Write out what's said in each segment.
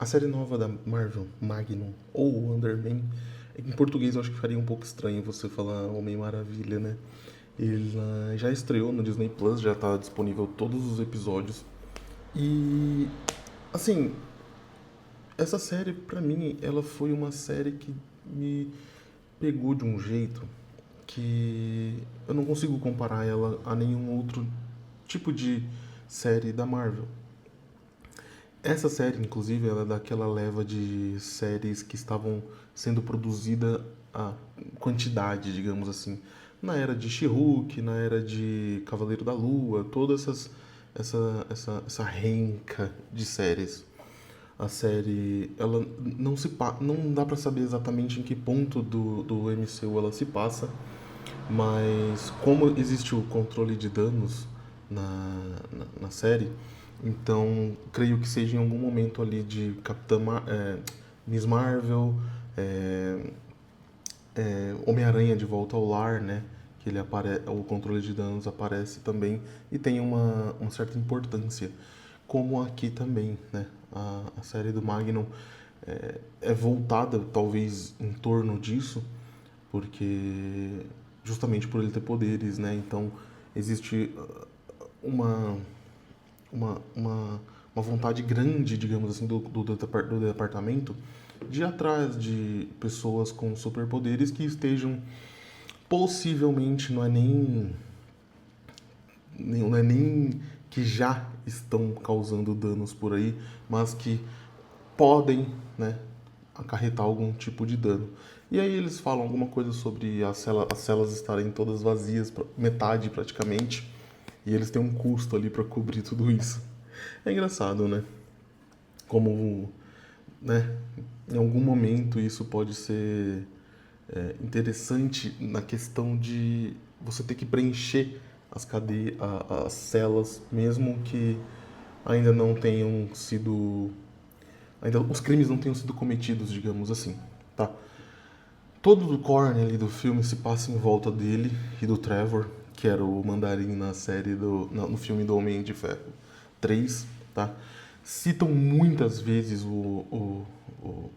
A série nova da Marvel, Magnum, ou Wonder-Man, em português eu acho que faria um pouco estranho você falar Homem-Maravilha, né? Ele já estreou no Disney Plus, já tá disponível todos os episódios. E, assim, essa série, pra mim, ela foi uma série que me pegou de um jeito que eu não consigo comparar ela a nenhum outro tipo de série da Marvel. Essa série, inclusive, ela é daquela leva de séries que estavam sendo produzida a quantidade, digamos assim. Na era de She-Hulk, na era de Cavaleiro da Lua, todas essa renca de séries. A série, ela não dá pra saber exatamente em que ponto do MCU ela se passa, mas como existe o controle de danos na série, então creio que seja em algum momento ali de Miss Marvel, é, Homem-Aranha de volta ao lar, né? Que o controle de danos aparece também e tem uma certa importância. Como aqui também, né? A série do Magnum é voltada talvez em torno disso, porque justamente por ele ter poderes, né? Então existe uma, uma vontade grande, digamos assim, do departamento de ir atrás de pessoas com superpoderes que estejam possivelmente, não é nem que já estão causando danos por aí, mas que podem, né, acarretar algum tipo de dano. E aí eles falam alguma coisa sobre as celas estarem todas vazias, metade praticamente, e eles têm um custo ali para cobrir tudo isso. É engraçado, né? Como, né, em algum momento isso pode ser interessante na questão de você ter que preencher as celas, mesmo que ainda não tenham sido ainda os crimes não tenham sido cometidos, digamos assim, tá? Todo o core ali do filme se passa em volta dele e do Trevor, que era o mandarim na série no filme do Homem de Ferro 3, tá? Citam muitas vezes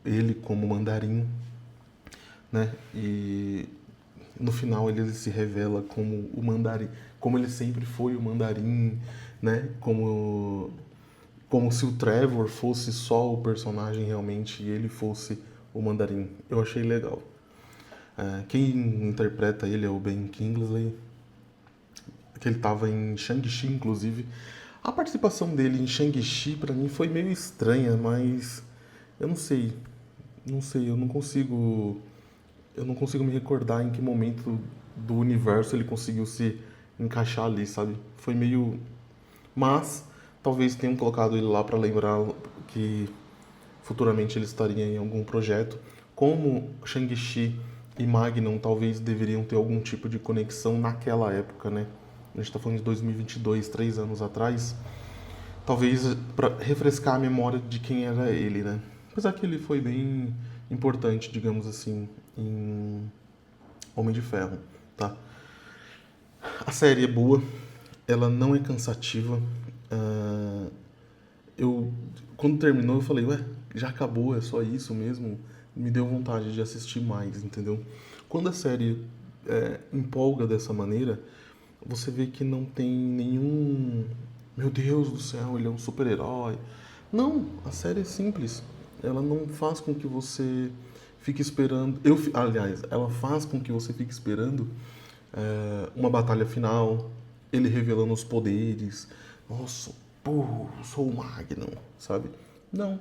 ele como mandarim, né? E no final ele se revela como o mandarim, como ele sempre foi o mandarim, né? Como se o Trevor fosse só o personagem realmente e ele fosse o mandarim. Eu achei legal. Quem interpreta ele é o Ben Kingsley, que ele estava em Shang-Chi, inclusive. A participação dele em Shang-Chi pra mim foi meio estranha, mas eu não sei, não sei, eu não consigo me recordar em que momento do universo ele conseguiu se encaixar ali, sabe? Foi meio, mas talvez tenham colocado ele lá pra lembrar que futuramente ele estaria em algum projeto. Como Shang-Chi e Magnum talvez deveriam ter algum tipo de conexão naquela época, né? A gente está falando de 2022, 3 anos atrás. Talvez para refrescar a memória de quem era ele, né? Apesar que ele foi bem importante, digamos assim, em Homem de Ferro, tá? A série é boa, ela não é cansativa. Ah, eu quando terminou eu falei, ué, já acabou, é só isso mesmo. Me deu vontade de assistir mais, entendeu? Quando a série empolga dessa maneira, você vê que não tem nenhum, meu Deus do céu, ele é um super-herói. Não, a série é simples. Ela não faz com que você fique esperando. Aliás, ela faz com que você fique esperando uma batalha final, ele revelando os poderes. Nossa, pô, sou o Magnum, sabe? Não.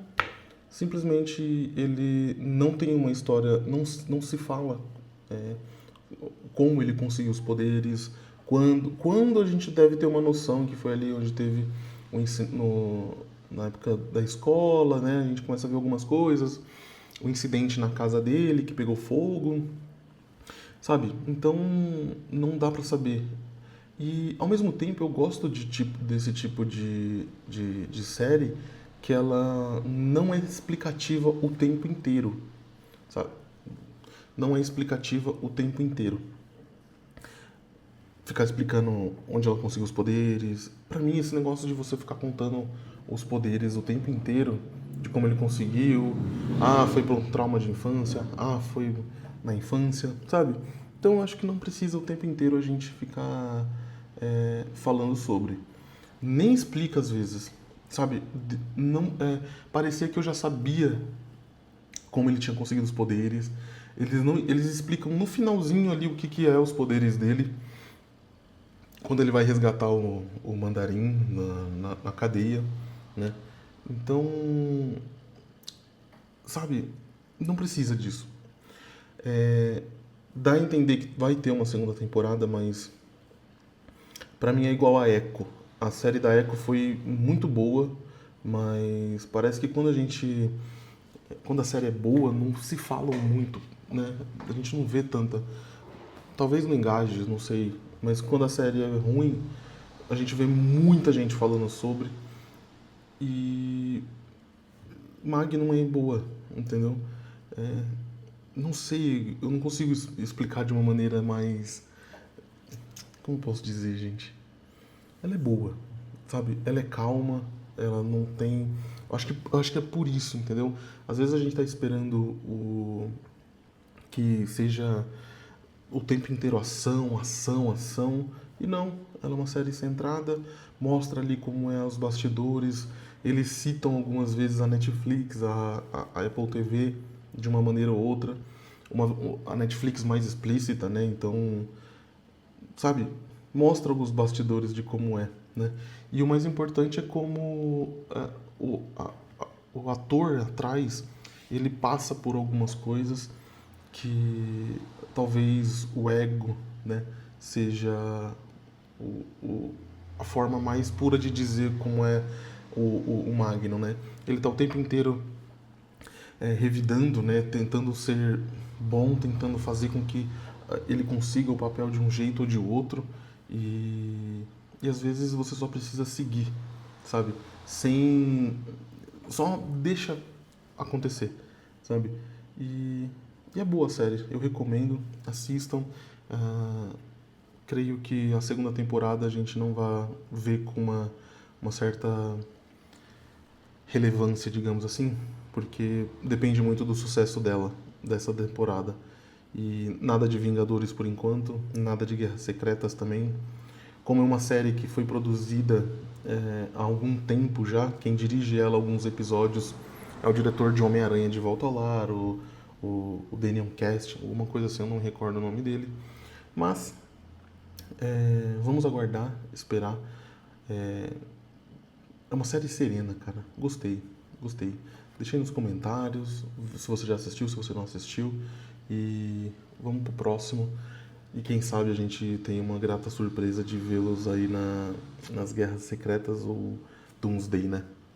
Simplesmente ele não tem uma história, não se fala é, como ele conseguiu os poderes, quando a gente deve ter uma noção que foi ali onde teve o ensino, na época da escola, né? A gente começa a ver algumas coisas, o incidente na casa dele que pegou fogo, sabe? Então não dá pra saber. E ao mesmo tempo eu gosto desse tipo de série que ela não é explicativa o tempo inteiro, sabe? Não é explicativa o tempo inteiro. Ficar explicando onde ela conseguiu os poderes. Pra mim, esse negócio de você ficar contando os poderes o tempo inteiro, como ele conseguiu. Ah, foi por um trauma de infância. Ah, foi na infância, sabe? Então eu acho que não precisa o tempo inteiro a gente ficar falando sobre. Nem explica às vezes, sabe? Não, parecia que eu já sabia como ele tinha conseguido os poderes. Eles explicam no finalzinho ali o que é os poderes dele, quando ele vai resgatar o mandarim na cadeia, né? Então, sabe, não precisa disso. É, dá a entender que vai ter uma segunda temporada, mas pra mim é igual a Echo. A série da Echo foi muito boa, mas parece que quando a série é boa, não se fala muito, né? A gente não vê tanta. Talvez não engaje, não sei. Mas quando a série é ruim, a gente vê muita gente falando sobre. E Magnum é boa, entendeu? É, não sei, eu não consigo explicar de uma maneira mais. Como eu posso dizer, gente? Ela é boa, sabe? Ela é calma, ela não tem. Eu acho que é por isso, entendeu? Às vezes a gente tá esperando que seja o tempo inteiro ação, ação, ação. E não, ela é uma série centrada, mostra ali como é os bastidores. Eles citam algumas vezes a Netflix, a Apple TV, de uma maneira ou outra. A Netflix mais explícita, né? Então, sabe, mostra os bastidores de como é, né? E o mais importante é como o ator atrás, ele passa por algumas coisas que talvez o ego, né, seja a forma mais pura de dizer como é o Magno, né? Ele tá o tempo inteiro revidando, né, tentando ser bom, tentando fazer com que ele consiga o papel de um jeito ou de outro e às vezes você só precisa seguir, sabe? Sem só deixa acontecer, sabe? E, e é boa a série, eu recomendo, assistam. Ah, creio que a segunda temporada a gente não vai ver com uma certa relevância, digamos assim, porque depende muito do sucesso dela, dessa temporada. E nada de Vingadores por enquanto, nada de Guerras Secretas também. Como é uma série que foi produzida há algum tempo já, quem dirige ela alguns episódios é o diretor de Homem-Aranha de Volta ao Lar, o Daniel Cast, alguma coisa assim, eu não recordo o nome dele. Mas vamos aguardar, esperar. É, é uma série serena, cara. Gostei, gostei. Deixei nos comentários se você já assistiu, se você não assistiu. E vamos pro próximo. E quem sabe a gente tem uma grata surpresa de vê-los aí nas Guerras Secretas ou Doomsday, né?